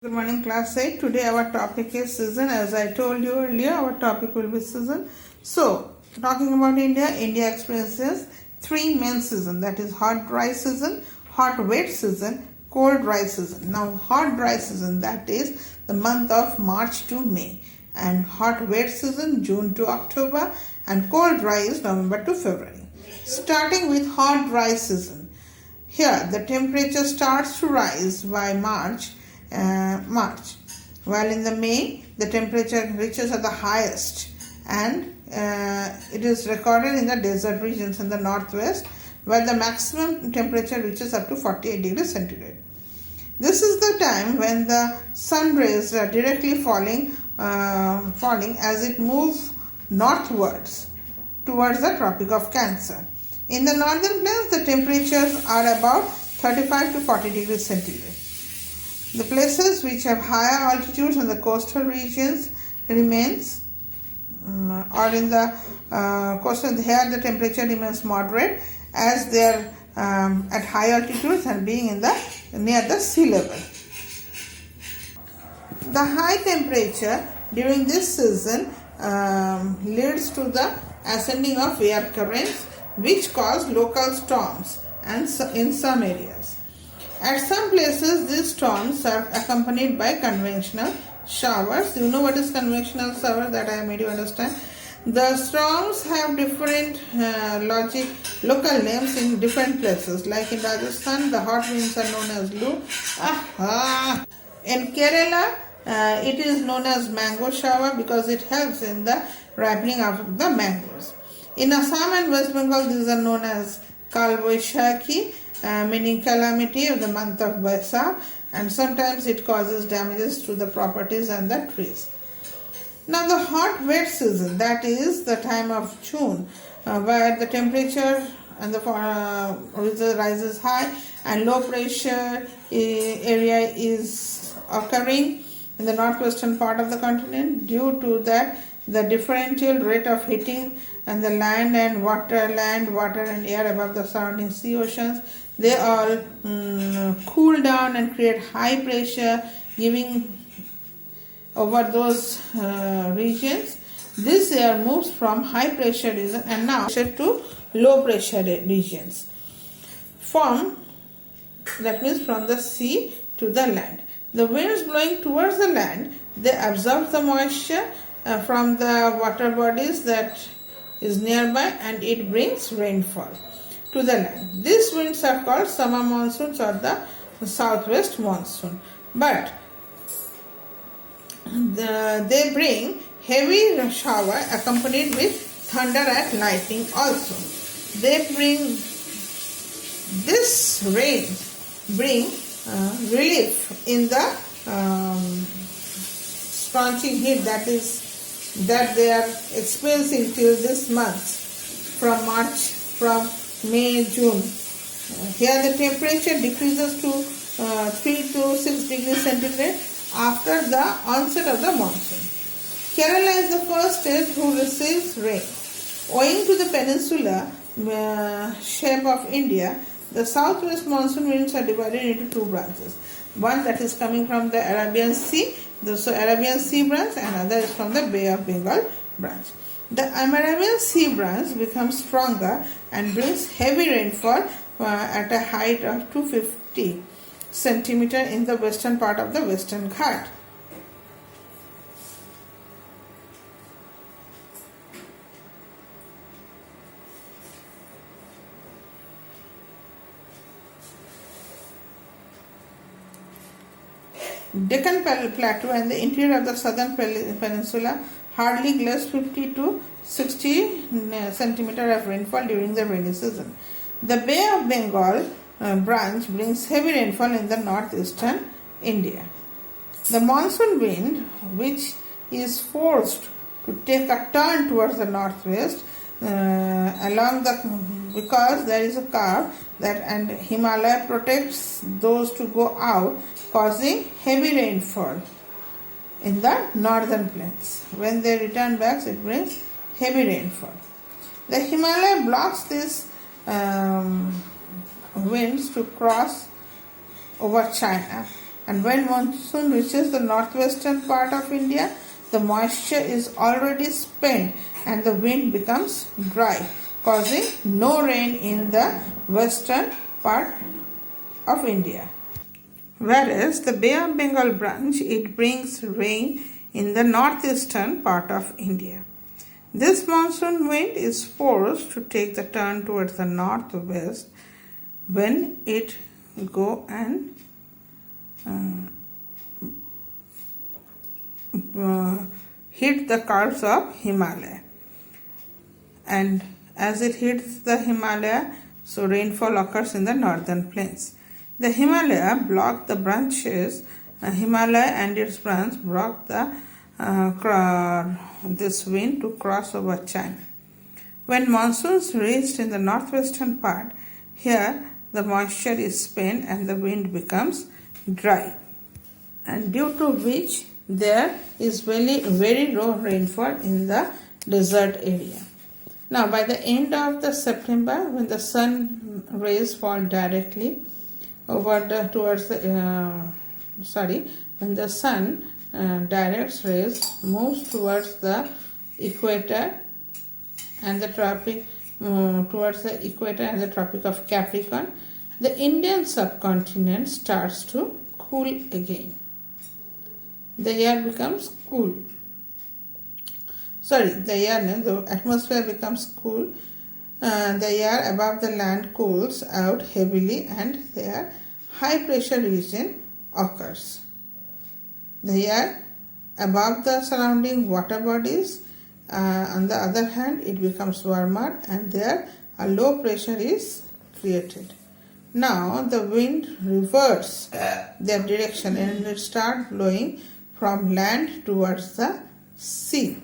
Good morning, class 8. Today our topic is season. As I told you earlier, our topic will be season. So, talking about India, India experiences three main seasons. That is hot dry season, hot wet season, cold dry season. Now, hot dry season, that is the month of March to May. And hot wet season, June to October. And cold dry is November to February. Starting with hot dry season. Here, the temperature starts to rise by March, while in the May the temperature reaches at the highest, and it is recorded in the desert regions in the northwest, where the maximum temperature reaches up to 48 degrees centigrade. This is the time when the sun rays are directly falling as it moves northwards towards the Tropic of Cancer. In the northern plains, the temperatures are about 35 to 40 degrees centigrade. The places which have higher altitudes in the coastal regions remains, or in the coastal, here the temperature remains moderate as they are at high altitudes and being in the near the sea level. The high temperature during this season leads to the ascending of air currents, which cause local storms and in some areas. At some places, these storms are accompanied by conventional showers. You know what is conventional shower? That I have made you understand. The storms have different local names in different places. Like in Rajasthan, the hot winds are known as Lu. In Kerala, it is known as mango shower because it helps in the ripening of the mangoes. In Assam and West Bengal, these are known as Kal Vaishakhi, meaning calamity of the month of Baisakh, and sometimes it causes damages to the properties and the trees. Now the hot wet season, that is the time of June, where the temperature and the rises high and low pressure area is occurring in the northwestern part of the continent. Due to that, the differential rate of heating and the land, water and air above the surrounding sea oceans, they all cool down and create high pressure giving over those regions. This air moves from high pressure region and now to low pressure regions. That means from the sea to the land. The winds blowing towards the land, they absorb the moisture from the water bodies that is nearby, and it brings rainfall to the land. These winds are called summer monsoons or the southwest monsoon. But they bring heavy shower accompanied with thunder and lightning also. This rain bring relief in the scorching heat that they are experiencing till this month, from May, June. Here the temperature decreases to 3 to 6 degrees centigrade after the onset of the monsoon. Kerala is the first state who receives rain. Owing to the peninsular shape of India, the southwest monsoon winds are divided into two branches. One that is coming from the Arabian Sea, the Arabian Sea branch, and another is from the Bay of Bengal branch. The Arabian Sea branch becomes stronger and brings heavy rainfall at a height of 250 centimeter in the western part of the Western Ghat. Deccan Plateau and the interior of the southern peninsula hardly gets 50 to 60 centimeter of rainfall during the rainy season. The Bay of Bengal branch brings heavy rainfall in the northeastern India. The monsoon wind, which is forced to take a turn towards the northwest because there is a curve and Himalaya protects those to go out, causing heavy rainfall in the northern plains. When they return back, it brings heavy rainfall. The Himalaya blocks these winds to cross over China And when monsoon reaches the northwestern part of India, the moisture is already spent and the wind becomes dry, causing no rain in the western part of India. Whereas the Bay of Bengal branch, it brings rain in the northeastern part of India. This monsoon wind is forced to take the turn towards the northwest when it go and hit the curves of Himalaya. And as it hits the Himalaya, so rainfall occurs in the northern plains. The Himalaya block the branches. Himalaya and its branch block the this wind to cross over China. When monsoons reached in the northwestern part, here the moisture is spent and the wind becomes dry, and due to which there is very low rainfall in the desert area. Now, by the end of the September, when the sun rays fall directly over when the sun direct rays moves towards the equator and the tropic of Capricorn, the Indian subcontinent starts to cool again. The air becomes cool. The atmosphere becomes cool. The air above the land cools out heavily and there high pressure region occurs. The air above the surrounding water bodies, on the other hand, it becomes warmer and there a low pressure is created. Now the wind reverses their direction and it starts blowing from land towards the sea.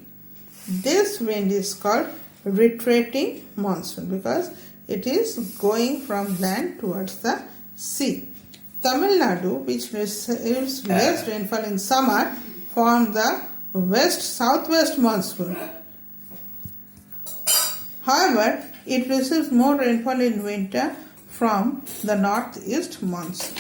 This wind is called retreating monsoon because it is going from land towards the sea. Tamil Nadu, which receives less rainfall in summer, forms the southwest monsoon. However, it receives more rainfall in winter from the northeast monsoon.